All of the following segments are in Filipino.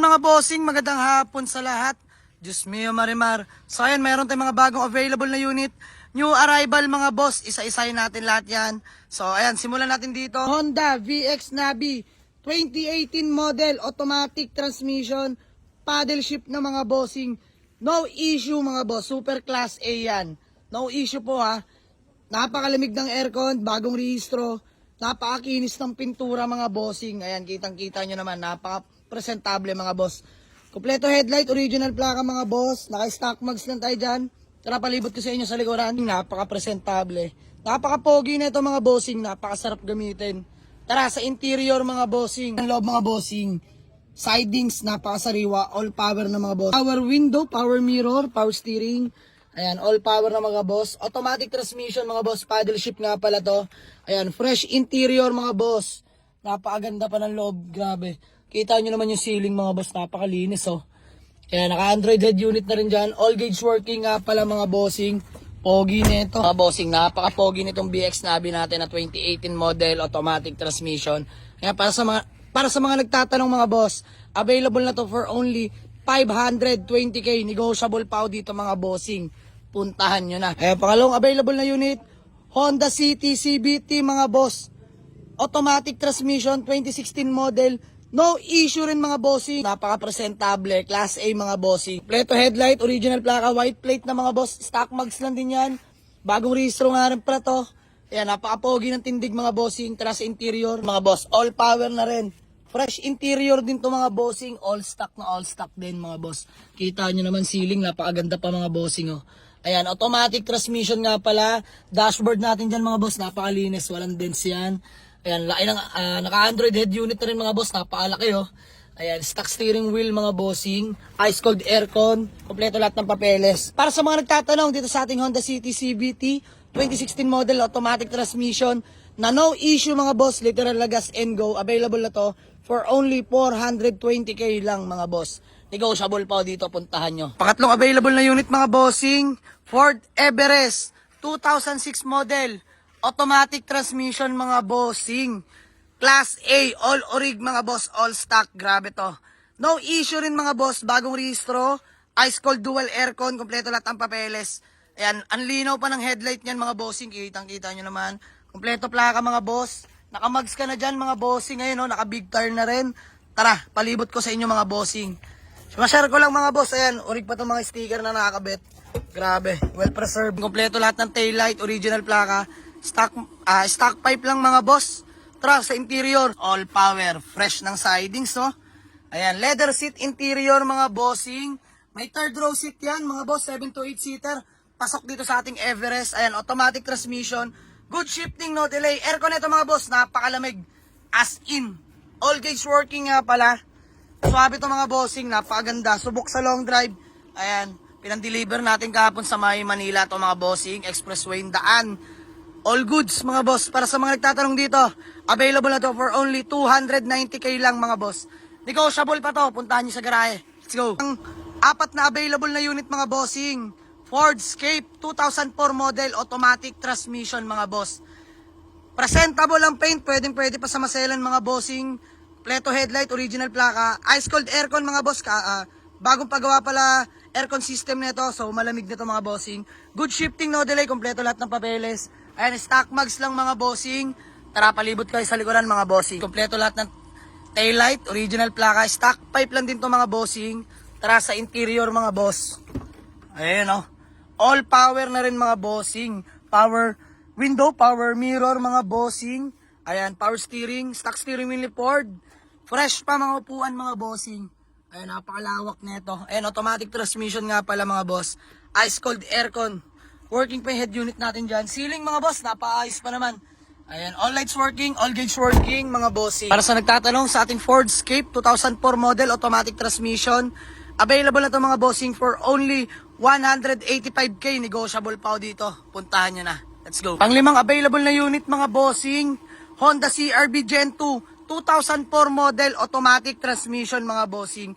mga bossing, magandang hapon sa lahat. Diyos mio marimar. So ayan, mayroon tayong mga bagong available na unit. New arrival mga boss, isa-isayin natin lahat yan. So ayan, simulan natin dito. Honda VX Navi 2018 model, automatic transmission, paddle shift na mga bossing. No issue mga boss, super class A yan. No issue po ha. Napakalamig ng aircon, bagong rehistro. Napakakinis ng pintura mga bossing. Ayan, kitang-kita nyo naman. Napaka-presentable mga boss. Kompleto headlight, original plaka mga boss. Naka-stock mags lang tayo dyan. Tara, palibot ko sa inyo sa likuran. Napaka-presentable. Napaka-pogi na ito mga bossing. Napakasarap gamitin. Tara, sa interior mga bossing. Ang loob mga bossing. Sidings, napakasariwa. All power na mga boss. Power window, power mirror, power steering. Ayan, all power na mga boss. Automatic transmission mga boss. Paddle shift nga pala to. Ayan, fresh interior mga boss. Napakaganda pa ng loob. Grabe. Kita nyo naman yung ceiling mga boss. Napakalinis oh. Ayan, naka-Android head unit na rin dyan. All gauge working nga pala mga bossing. Pogi nito. Mga bossing, napaka-pogi nitong BX Navi natin na 2018 model. Automatic transmission. Ayan, para sa mga nagtatanong mga boss, available na to for only 520k. Negotiable pa dito mga bossing. Puntahan nyo na. Ayan, pangalawang available na unit, Honda City CVT mga boss. Automatic transmission, 2016 model. No issue rin mga bossing. Napaka-presentable. Class A mga bossing. Pleto headlight, original plaka, white plate na mga boss. Stock mags lang din yan. Bagong rehistro nga rin pala to. Ayan, napaka-pogi ng tindig mga bossing. Tara sa interior. Mga boss, all power na rin. Fresh interior din to mga bossing. All stock na all stock din mga boss. Kita nyo naman ceiling. Napakaganda pa mga bossing oh. Ayan, automatic transmission nga pala. Dashboard natin dyan mga boss. Napakalinis. Walang dents yan. Ayan, laki ng naka-Android head unit na rin mga boss. Napakalaki oh. Ayan, stock steering wheel mga bossing. Ice cold aircon. Kompleto lahat ng papeles. Para sa mga nagtatanong dito sa ating Honda City CVT 2016 model automatic transmission na no issue mga boss. Literal na gas and go. Available na to for only 420k lang mga boss. Negotiable pa dito, puntahan nyo. Pangatlong available na unit mga bossing, Ford Everest 2006 model. Automatic transmission mga bossing. Class A, all orig mga boss, all stock. Grabe to. No issue rin mga boss, bagong rehistro. Ice cold dual aircon, kompleto lahat ang papeles. Ayan, ang linaw pa ng headlight niyan mga bossing. Kitang-kita nyo naman. Kompleto plaka mga boss. Nakamags ka na dyan mga bossing. Ngayon oh, naka big tire na rin. Tara, palibot ko sa inyo mga bossing. Mashare ko lang mga boss. Ayan, orig pa itong mga sticker na nakakabit. Grabe, well preserved. Kompleto lahat ng taillight, original plaka. Stock pipe lang mga boss. Tara, sa interior, all power. Fresh ng sidings oh. Ayan, leather seat interior mga bossing. May third row seat yan mga boss, 7 to 8 seater. Pasok dito sa ating Everest. Ayan, automatic transmission. Good shifting, no delay. Aircon ito mga boss, napakalamig. As in. All gauge working nga pala. Swabe ito mga bossing, napakaganda. Subok sa long drive. Ayan, pinang-deliver natin kahapon sa May Manila ito mga bossing. Expressway daan. All goods mga boss. Para sa mga nagtatanong dito, available na to for only 290k lang mga boss. Negotiable pa to, puntahan nyo sa garahe. Let's go. Ang apat na available na unit mga bossing, Ford Escape 2004 model, automatic transmission mga boss. Presentable ang paint, pwede pa sa maselan mga bossing. Pleto headlight, original plaka, ice cold aircon mga boss. Bagong pagawa pala aircon system nito, so malamig nito mga bossing. Good shifting, no delay, kompleto lahat ng papeles. Ayan, stock mags lang mga bossing. Tara, palibot kayo sa likuran mga bossing. Kompleto lahat ng taillight, original plaka, stock pipe lang din to mga bossing. Tara sa interior mga boss. Ayan oh. All power na rin mga bossing. Power window, power mirror mga bossing. Ayan, power steering, stock steering wheel ni Ford. Fresh pa mga upuan mga bossing. Ayan, napakalawak nito. Ayan, automatic transmission nga pala mga boss. Ice cold aircon. Working pa yung head unit natin dyan. Ceiling mga boss, napaayos pa naman. Ayan, all lights working, all gauge working mga bossing. Para sa nagtatanong sa ating Ford Escape 2004 model, automatic transmission. Available na to mga bossing for only 185k. Negotiable pa dito. Puntahan nyo na. Let's go. Panglimang available na unit mga bossing, Honda CR-V Gen 2 2004 model, automatic transmission mga bossing.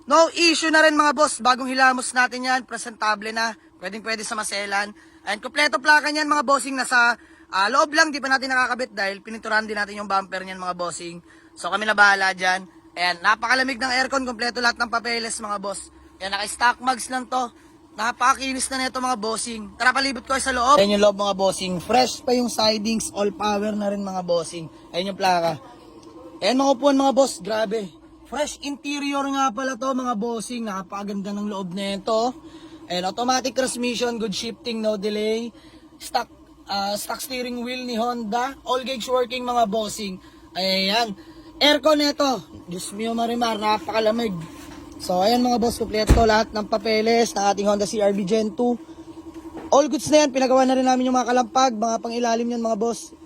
No issue na rin mga boss. Bagong hilamos natin yan. Presentable na. Pwede sa maselan. And kompleto plaka niyan mga bossing. Nasa loob lang. Di pa natin nakakabit dahil pininturahan din natin yung bumper niyan mga bossing. So kami na bahala dyan. Ayan, napakalamig ng aircon, kompleto lahat ng papeles mga boss. Ayan, naka-stock mugs lang to. Napakakinis na nito mga bossing. Tara, palibot ko kayo sa loob. Ayan yung loob mga bossing. Fresh pa yung sidings, all power na rin mga bossing. Ayan yung plaka. Ayan mga upuan mga boss, grabe. Fresh interior nga pala to mga bossing. Napakaganda ng loob na ito. Ayan, automatic transmission, good shifting, no delay. Stock steering wheel ni Honda. All gauge working mga bossing. Ayan. Aircon nito. Diyos mio marimar, napakalamig. So ayan mga boss, kompleto lahat ng papeles ng ating Honda CR-V Gen 2. All goods na yan, pinagawa na rin namin yung mga kalampag, mga pangilalim yan mga boss.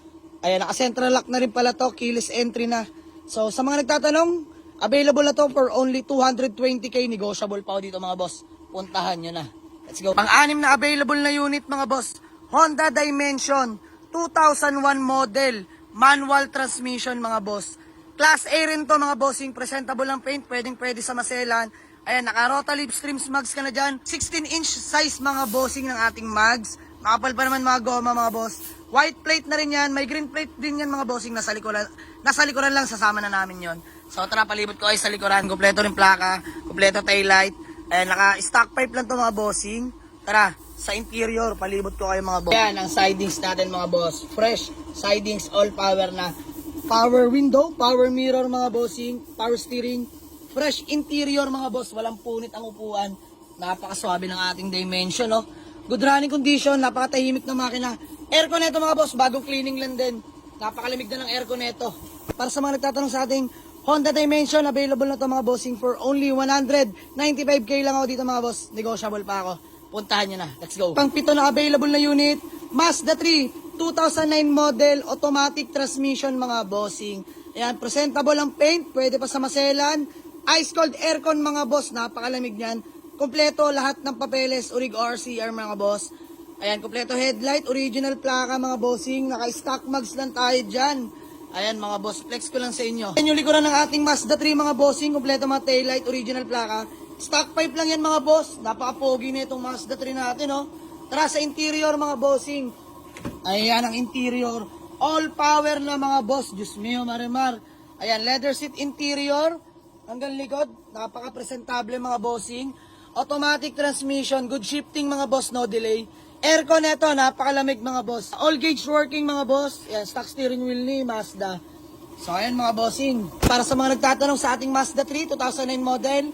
Ayan, naka-central lock na rin pala to, keyless entry na. So sa mga nagtatanong, available na to for only 220k, negotiable pa dito mga boss. Puntahan nyo na. Let's go. Pang-anim na available na unit mga boss, Honda Dimension 2001 model, manual transmission mga boss. Class A rin to mga bossing, presentable ang paint, pwede sa maselan. Ayan, naka-Rota Lip Streams mags ka na dyan. 16-inch size mga bossing ng ating mags. Makapal pa naman mga goma mga boss. White plate na rin yan, may green plate din yan mga bossing. Nasa likuran lang, sasama na namin yon. So tara, palibot ko ay sa likuran. Kompleto rin plaka, kompleto taillight. Ayan, naka-stock pipe lang to mga bossing. Tara, sa interior, palibot ko kayo mga boss. Ayan, ang sidings natin mga boss. Fresh sidings, all power na. Power window, power mirror mga bossing, power steering, fresh interior mga boss, walang punit ang upuan. Napakaswabe ng ating Dimension, no? Good running condition, napakatahimik na makina. Aircon nito mga boss, bagong cleaning lang din. Napakalamig na ng aircon nito. Para sa mga nagtatanong sa ating Honda Dimension, available na to mga bossing for only 195k lang ako dito mga boss. Negotiable pa ako. Puntahan nyo na. Let's go. Pang-pito na available na unit, Mazda 3. 2009 model, automatic transmission mga bossing. Ayan, presentable ang paint, pwede pa sa maselan. Ice cold aircon mga boss, napakalamig niyan. Kompleto lahat ng papeles, Urig RCR mga boss. Ayan, kompleto headlight, original plaka mga bossing. Naka-stock mags lang tayo dyan. Ayan mga boss, flex ko lang sa inyo. Ayan yung likuran ng ating Mazda 3 mga bossing, kompleto mga taillight, original plaka. Stock pipe lang yan mga boss. Napaka-pogi na itong Mazda 3 natin, oh. Tara sa interior mga bossing. Ayan ang interior. All power na mga boss. Diyos mio marimar. Ayan, leather seat interior. Hanggang likod. Napaka-presentable mga bossing. Automatic transmission. Good shifting mga boss, no delay. Aircon neto, napakalamig mga boss. All gauge working mga boss. Ayan, stock steering wheel ni Mazda. So ayan mga bossing. Para sa mga nagtatanong sa ating Mazda 3, 2009 model.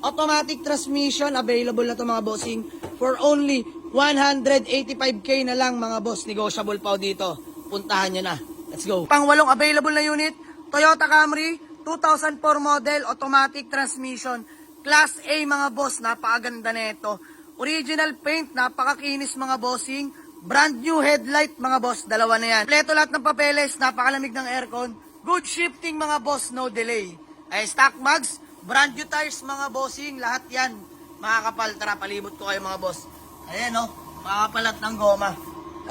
Automatic transmission. Available na to mga bossing. For only 185k na lang mga boss, negotiable pa dito. Puntahan nyo na. Let's go. Pang-walong available na unit, Toyota Camry, 2004 model, automatic transmission. Class A mga boss, napakaganda nito. Original paint, napakakinis mga bossing. Brand new headlight mga boss, dalawa na yan. Kompleto lahat ng papeles, napakalamig ng aircon. Good shifting mga boss, no delay. Ay, stock mags, brand new tires mga bossing, lahat yan. Makakapal, tara, palibot ko kayo mga boss. Ayan o, makapalat ng goma.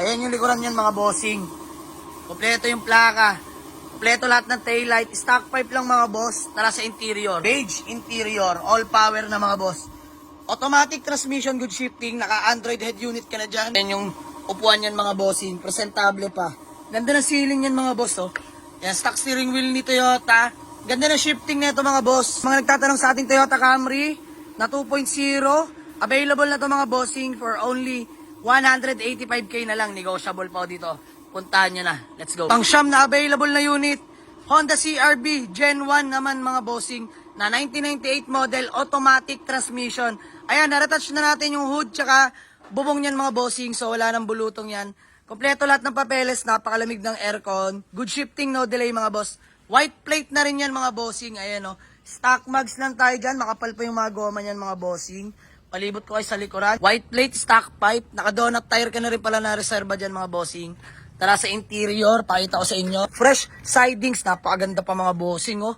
Ayan yung likuran yan mga bossing. Kompleto yung plaka. Kompleto lahat ng taillight. Stock pipe lang mga boss. Tara sa interior. Beige interior. All power na mga boss. Automatic transmission, good shifting. Naka-Android head unit ka na dyan. Ayan yung upuan yan mga bossing. Presentable pa. Ganda ng ceiling yan mga boss oh. Ayan, stock steering wheel ni Toyota. Ganda ng shifting nito mga boss. Mga nagtatanong sa ating Toyota Camry na 2.0. Available na to mga bossing for only 185k na lang. Negotiable pa dito. Puntahan nyo na. Let's go. Pang-siyam na available na unit, Honda CR-V Gen 1 naman mga bossing na 1998 model, automatic transmission. Ayan, naretouch na natin yung hood tsaka bubong niyan mga bossing. So wala nang bulutong yan. Kompleto lahat ng papeles, napakalamig ng aircon. Good shifting, no delay mga boss. White plate na rin yan mga bossing. Ayan o. Stock mags lang tayo dyan. Makapal pa yung mga goma niyan mga bossing. Palibot ko ay sa likuran. White plate, stock pipe. Naka-donut tire ka na rin pala na reserva dyan mga bossing. Tara sa interior, pakita ko sa inyo. Fresh sidings, napakaganda pa mga bossing oh.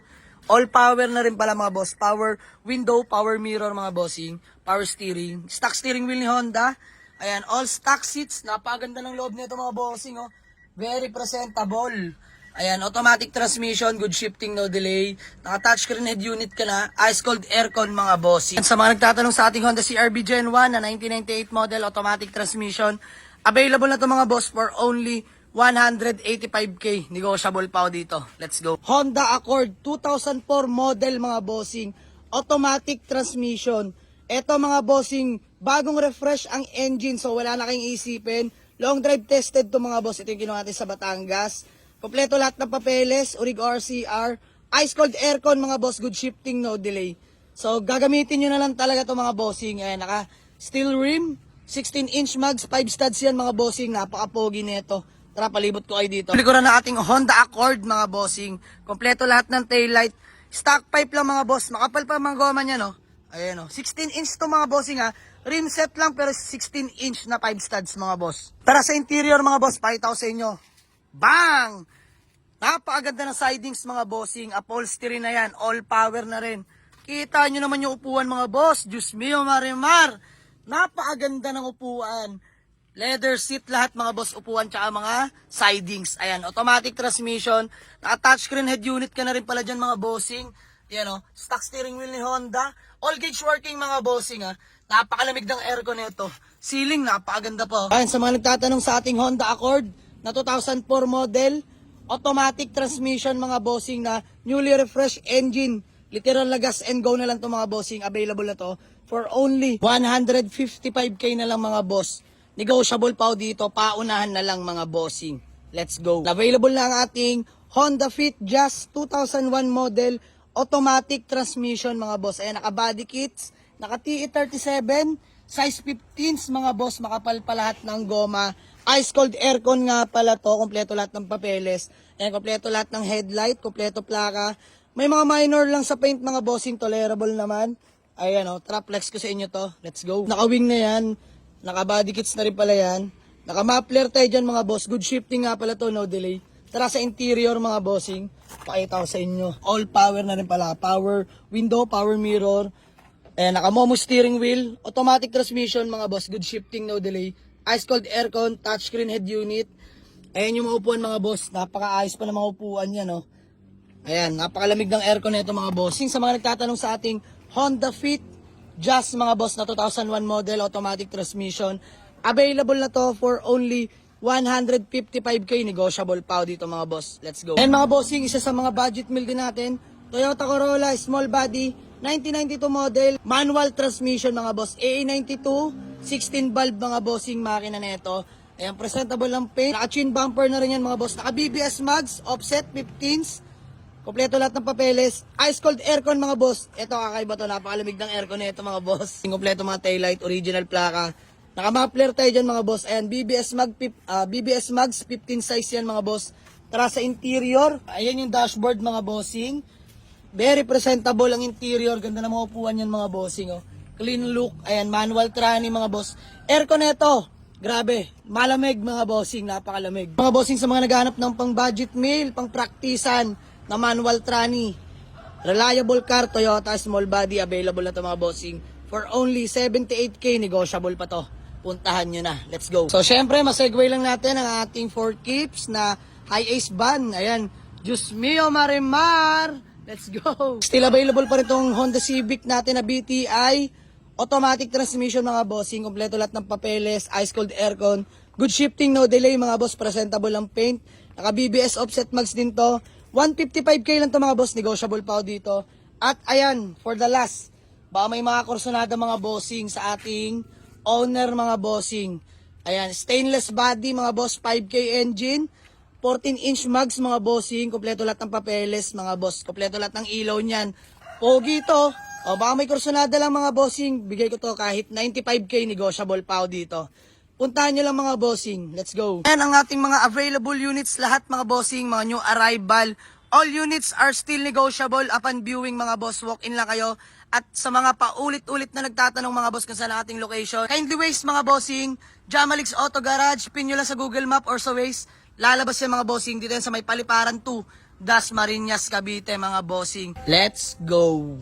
All power na rin pala mga boss. Power window, power mirror mga bossing. Power steering. Stock steering wheel ni Honda. Ayan, all stock seats. Napakaganda ng loob nito mga bossing oh. Very presentable. Ayan, automatic transmission, good shifting, no delay. Naka-touchscreen head unit ka na. Ice cold aircon mga bossing. Sa mga nagtatanong sa ating Honda CR-V Gen 1 na 1998 model, automatic transmission. Available na to mga boss for only 185k. Negotiable pa ako dito. Let's go. Honda Accord 2004 model mga bossing. Automatic transmission. Ito mga bossing, bagong refresh ang engine so wala na kayong isipin. Long drive tested to mga boss. Ito yung ginawa natin sa Batangas. Kompleto lahat ng papeles, Orig RCR. Ice cold aircon mga boss, good shifting, no delay. So gagamitin nyo na lang talaga to mga bossing. Ayan, naka steel rim, 16-inch mags, 5 studs yan mga bossing. Napaka-pogi nito. Tara, palibot ko kayo dito. Likuran na ating Honda Accord mga bossing. Kompleto lahat ng taillight. Stock pipe lang mga boss. Makapal pa mga goma niya, no? Ayan, no? 16-inch to mga bossing, ha. Rim set lang pero 16-inch na 5 studs mga boss. Tara sa interior mga boss, pakita ko sa inyo. Bang! Napakaganda ng sidings mga bossing. Upholstery na yan. All power na rin. Kita nyo naman yung upuan mga boss. Diyos mio, marimar. Napakaganda ng upuan. Leather seat lahat mga boss, upuan tsaka mga sidings. Ayan, automatic transmission. Naka-touchscreen head unit ka na rin pala dyan mga bossing. Yan o, stock steering wheel ni Honda. All gauge working mga bossing ha. Napakalamig ng aircon nito. Ceiling, napakaganda po. Ayan, sa mga nagtatanong sa ating Honda Accord na 2004 model, automatic transmission mga bossing na newly refreshed engine. Literal na gas and go na lang to mga bossing. Available na to for only 155k na lang mga boss. Negotiable pa dito, paunahan na lang mga bossing. Let's go. Available na ang ating Honda Fit Jazz 2001 model, automatic transmission mga boss. Ayan, naka body kits, naka TE37, size 15s mga boss, makapal pa lahat ng goma. Ice cold aircon nga pala to, kompleto lahat ng papeles. Ayan, kompleto lahat ng headlight, kompleto plaka. May mga minor lang sa paint mga bossing, tolerable naman. Ayan o, traplex ko sa inyo to. Let's go. Naka-wing na yan. Naka-body kits na rin pala yan. Naka-muffler tayo dyan mga boss. Good shifting nga pala to, no delay. Tara sa interior mga bossing. Pakita ko sa inyo. All power na rin pala. Power window, power mirror. Naka-momo steering wheel. Automatic transmission mga boss. Good shifting, no delay. Ice cold aircon, touchscreen head unit. Ayan yung mga upuan mga boss. Napaka-ayos pa ng mga upuan yan, no. Ayan, napakalamig ng aircon nito mga bossing. Sa mga nagtatanong sa ating Honda Fit Jazz mga boss na 2001 model, automatic transmission. Available na to for only 155k. Negotiable pa dito mga boss. Let's go. And mga bossing, isa sa mga budget meal din natin, Toyota Corolla small body 1992 model, manual transmission mga boss. AA92, 16 valve mga bossing makina nito. Ayan, presentable lang paint. Naka-chin bumper na rin yan mga boss. Naka-BBS mags, offset 15s. Kompleto lahat ng papeles. Ice cold aircon mga boss. Ito kakaiba to. Napakalamig ng aircon nito mga boss. Kompleto mga taillight. Original plaka. Naka-muffler tayo dyan mga boss. Ayan. BBS mags. 15 size yan mga boss. Tara sa interior. Ayan yung dashboard mga bossing. Very presentable ang interior. Ganda na mga upuan yan mga bossing. Oh. Clean look. Ayan. Manual tranny mga boss. Aircon nito. Grabe. Malamig mga bossing. Napakalamig. Mga bossing sa mga naghahanap ng pang budget meal. Pang praktisan. Na manual tranny. Reliable car, Toyota, small body, available na to mga bossing. For only 78k, negotiable pa to. Puntahan nyo na. Let's go. So, syempre, masegway lang natin ang ating 4 keeps na high ace van. Ayan. Diyos mio, marimar. Let's go. Still available pa rin itong Honda Civic natin na BTI. Automatic transmission mga bossing. Kompleto lahat ng papeles. Ice cold aircon. Good shifting, no delay mga boss. Presentable ang paint. Naka BBS offset mags din to. 155k lang to mga boss, negotiable pa dito. At ayan, for the last, baka may mga kursonada mga bossing sa ating owner mga bossing. Ayan, stainless body mga boss, 5k engine, 14-inch mags mga bossing, kompleto lahat ng papeles mga boss, kompleto lahat ng ilaw niyan. Pogi to, o baka may kursonada lang mga bossing, bigay ko to kahit 95k, negotiable pa dito. Puntahan nyo lang mga bossing. Let's go. Ayan ang ating mga available units. Lahat mga bossing, mga new arrival. All units are still negotiable upon viewing mga boss. Walk-in lang kayo. At sa mga paulit-ulit na nagtatanong mga boss kung saan ang ating location, kindly waste mga bossing. Jamalix Auto Garage. Pin nyo lang sa Google Map or sa Waze. Lalabas yung mga bossing. Dito yan sa may Paliparan 2. Dasmariñas, Cavite mga bossing. Let's go.